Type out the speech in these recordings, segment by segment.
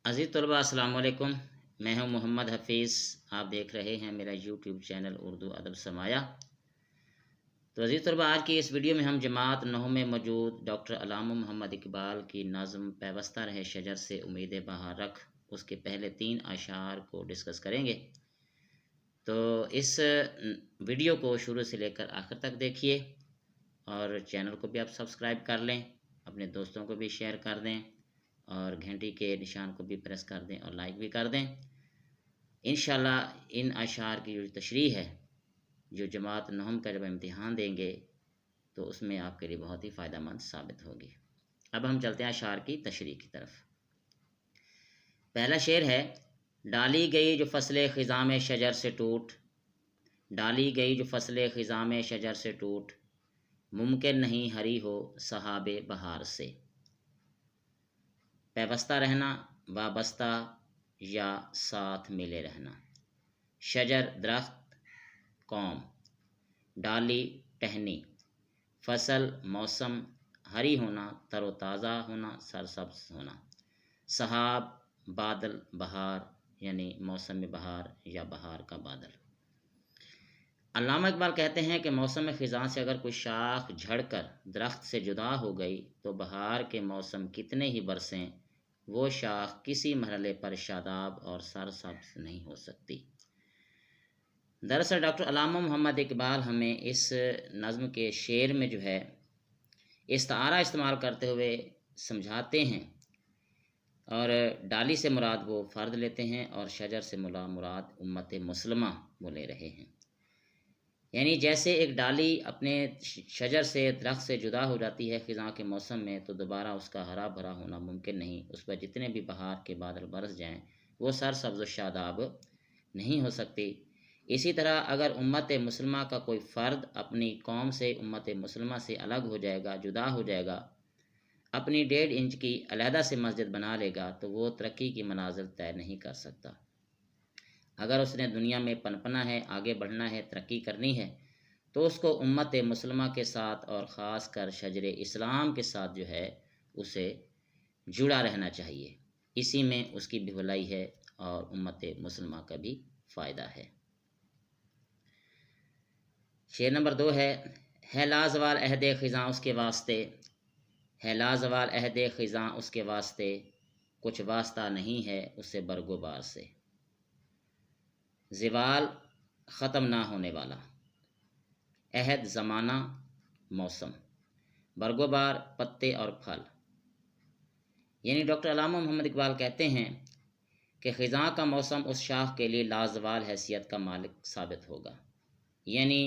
عزیز طلباء السلام علیکم، میں ہوں محمد حفیظ۔ آپ دیکھ رہے ہیں میرا یوٹیوب چینل اردو ادب سرمایہ۔ تو عزیز طلباء، آج کی اس ویڈیو میں ہم جماعت 9 میں موجود ڈاکٹر علامہ محمد اقبال کی نظم پیوستہ رہے شجر سے امید بہار رکھ، اس کے پہلے 3 اشعار کو ڈسکس کریں گے۔ تو اس ویڈیو کو شروع سے لے کر آخر تک دیکھیے اور چینل کو بھی آپ سبسکرائب کر لیں، اپنے دوستوں کو بھی شیئر کر دیں اور گھنٹی کے نشان کو بھی پریس کر دیں اور لائک بھی کر دیں۔ انشاءاللہ ان اشعار کی جو تشریح ہے، جو جماعت 9 کا جب امتحان دیں گے تو اس میں آپ کے لیے بہت ہی فائدہ مند ثابت ہوگی۔ اب ہم چلتے ہیں اشعار کی تشریح کی طرف۔ پہلا شعر ہے: ڈالی گئی جو فصل خزاں میں شجر سے ٹوٹ، ڈالی گئی جو فصل خزاں میں شجر سے ٹوٹ، ممکن نہیں ہری ہو سحاب بہار سے۔ پیوستہ رہنا، وابستہ یا ساتھ ملے رہنا۔ شجر درخت، قوم، ڈالی ٹہنی، فصل موسم، ہری ہونا تر و تازہ ہونا، سرسبز ہونا، سحاب بادل، بہار یعنی موسم بہار یا بہار کا بادل۔ علامہ اقبال کہتے ہیں کہ موسم خزاں سے اگر کوئی شاخ جھڑ کر درخت سے جدا ہو گئی تو بہار کے موسم کتنے ہی برسیں وہ شاخ کسی مرحلے پر شاداب اور سرسبز نہیں ہو سکتی۔ دراصل ڈاکٹر علامہ محمد اقبال ہمیں اس نظم کے شعر میں جو ہے استعارہ استعمال کرتے ہوئے سمجھاتے ہیں، اور ڈالی سے مراد وہ فرد لیتے ہیں اور شجر سے مراد امت مسلمہ وہ لے رہے ہیں۔ یعنی جیسے ایک ڈالی اپنے شجر سے، درخت سے جدا ہو جاتی ہے خزاں کے موسم میں تو دوبارہ اس کا ہرا بھرا ہونا ممکن نہیں، اس پر جتنے بھی بہار کے بادل برس جائیں وہ سرسبز و شاداب نہیں ہو سکتی۔ اسی طرح اگر امت مسلمہ کا کوئی فرد اپنی قوم سے، امت مسلمہ سے الگ ہو جائے گا، جدا ہو جائے گا، اپنی 1.5 انچ کی علیحدہ سے مسجد بنا لے گا تو وہ ترقی کی منازل طے نہیں کر سکتا۔ اگر اس نے دنیا میں پنپنا ہے، آگے بڑھنا ہے، ترقی کرنی ہے تو اس کو امت مسلمہ کے ساتھ اور خاص کر شجر اسلام کے ساتھ جو ہے اسے جڑا رہنا چاہیے۔ اسی میں اس کی بھی بھلائی ہے اور امت مسلمہ کا بھی فائدہ ہے۔ شعر نمبر 2 ہے لازوال عہد خزاں اس کے واسطے، ہے لازوال عہد خزاں اس کے واسطے، کچھ واسطہ نہیں ہے اس سے برگ و بار سے۔ زوال ختم نہ ہونے والا، عہد زمانہ، موسم، برگ و بار پتے اور پھل۔ یعنی ڈاکٹر علامہ محمد اقبال کہتے ہیں کہ خزاں کا موسم اس شاخ کے لیے لازوال حیثیت کا مالک ثابت ہوگا، یعنی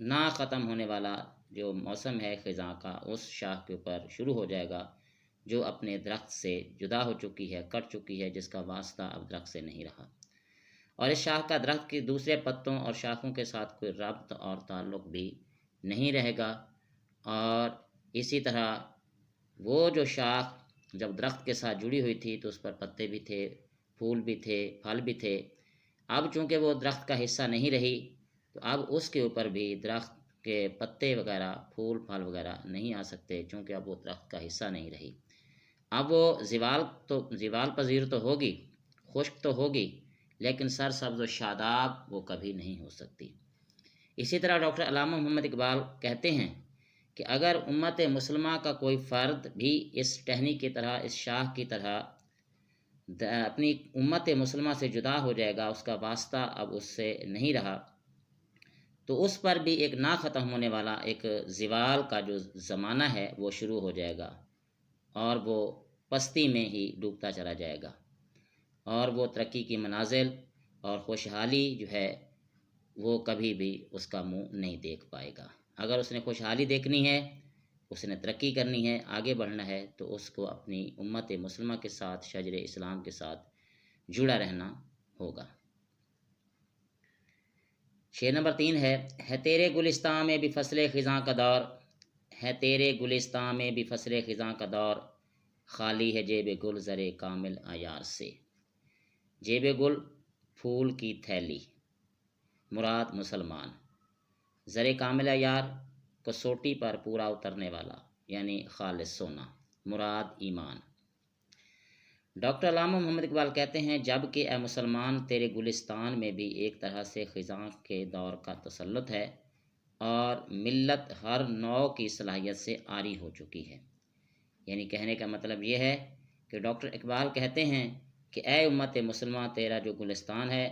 نہ ختم ہونے والا جو موسم ہے خزاں کا اس شاخ کے اوپر شروع ہو جائے گا جو اپنے درخت سے جدا ہو چکی ہے، کٹ چکی ہے، جس کا واسطہ اب درخت سے نہیں رہا، اور اس شاخ کا درخت کے دوسرے پتوں اور شاخوں کے ساتھ کوئی ربط اور تعلق بھی نہیں رہے گا۔ اور اسی طرح وہ جو شاخ جب درخت کے ساتھ جڑی ہوئی تھی تو اس پر پتے بھی تھے، پھول بھی تھے، پھل بھی تھے، اب چونکہ وہ درخت کا حصہ نہیں رہی تو اب اس کے اوپر بھی درخت کے پتے وغیرہ، پھول پھل وغیرہ نہیں آ سکتے، چونکہ اب وہ درخت کا حصہ نہیں رہی۔ اب وہ زوال پذیر تو ہوگی، خشک تو ہوگی، لیکن سرسبز و شاداب وہ کبھی نہیں ہو سکتی۔ اسی طرح ڈاکٹر علامہ محمد اقبال کہتے ہیں کہ اگر امت مسلمہ کا کوئی فرد بھی اس ٹہنی کی طرح، اس شاخ کی طرح اپنی امت مسلمہ سے جدا ہو جائے گا، اس کا واسطہ اب اس سے نہیں رہا، تو اس پر بھی ایک نہ ختم ہونے والا ایک زوال کا جو زمانہ ہے وہ شروع ہو جائے گا اور وہ پستی میں ہی ڈوبتا چلا جائے گا، اور وہ ترقی کی منازل اور خوشحالی جو ہے وہ کبھی بھی اس کا منہ نہیں دیکھ پائے گا۔ اگر اس نے خوشحالی دیکھنی ہے، اس نے ترقی کرنی ہے، آگے بڑھنا ہے تو اس کو اپنی امت مسلمہ کے ساتھ، شجر اسلام کے ساتھ جڑا رہنا ہوگا۔ شعر نمبر 3 ہے تیرے گلستاں میں بھی فصل خزاں کا دور، ہے تیرے گلستاں میں بھی فصل خزاں کا دور، خالی ہے جیب گل زر کامل عیار سے۔ جیب گل پھول کی تھیلی، مراد مسلمان، زر کامل عیار کسوٹی پر پورا اترنے والا یعنی خالص سونا، مراد ایمان۔ ڈاکٹر علامہ محمد اقبال کہتے ہیں، جب کہ اے مسلمان تیرے گلستان میں بھی ایک طرح سے خزاں کے دور کا تسلط ہے اور ملت ہر نوع کی صلاحیت سے عاری ہو چکی ہے۔ یعنی کہنے کا مطلب یہ ہے کہ ڈاکٹر اقبال کہتے ہیں کہ اے امت مسلمہ، تیرا جو گلستان ہے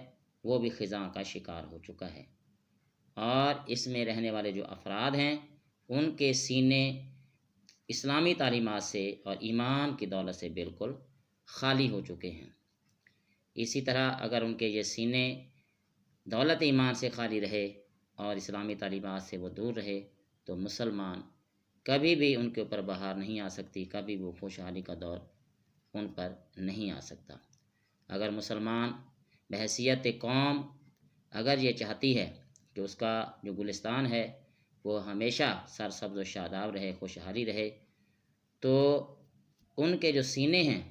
وہ بھی خزاں کا شکار ہو چکا ہے، اور اس میں رہنے والے جو افراد ہیں ان کے سینے اسلامی تعلیمات سے اور ایمان کی دولت سے بالکل خالی ہو چکے ہیں۔ اسی طرح اگر ان کے یہ سینے دولت ایمان سے خالی رہے اور اسلامی تعلیمات سے وہ دور رہے تو مسلمان کبھی بھی ان کے اوپر بہار نہیں آ سکتی، کبھی وہ خوشحالی کا دور ان پر نہیں آ سکتا۔ اگر مسلمان بحیثیت قوم اگر یہ چاہتی ہے کہ اس کا جو گلستان ہے وہ ہمیشہ سرسبز و شاداب رہے، خوشحالی رہے، تو ان کے جو سینے ہیں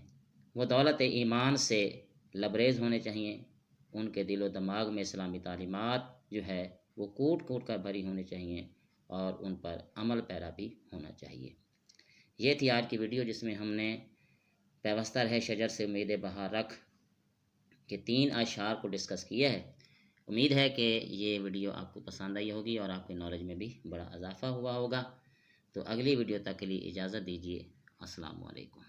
وہ دولت ایمان سے لبریز ہونے چاہیے، ان کے دل و دماغ میں اسلامی تعلیمات جو ہے وہ کوٹ کوٹ کر بھری ہونی چاہیے اور ان پر عمل پیرا بھی ہونا چاہیے۔ یہ تھی آج کی ویڈیو جس میں ہم نے پیوستہ رہے شجر سے امید بہار رکھ کے 3 اشعار کو ڈسکس کیا ہے۔ امید ہے کہ یہ ویڈیو آپ کو پسند آئی ہوگی اور آپ کے نالج میں بھی بڑا اضافہ ہوا ہوگا۔ تو اگلی ویڈیو تک کے لیے اجازت دیجیے۔ السلام علیکم۔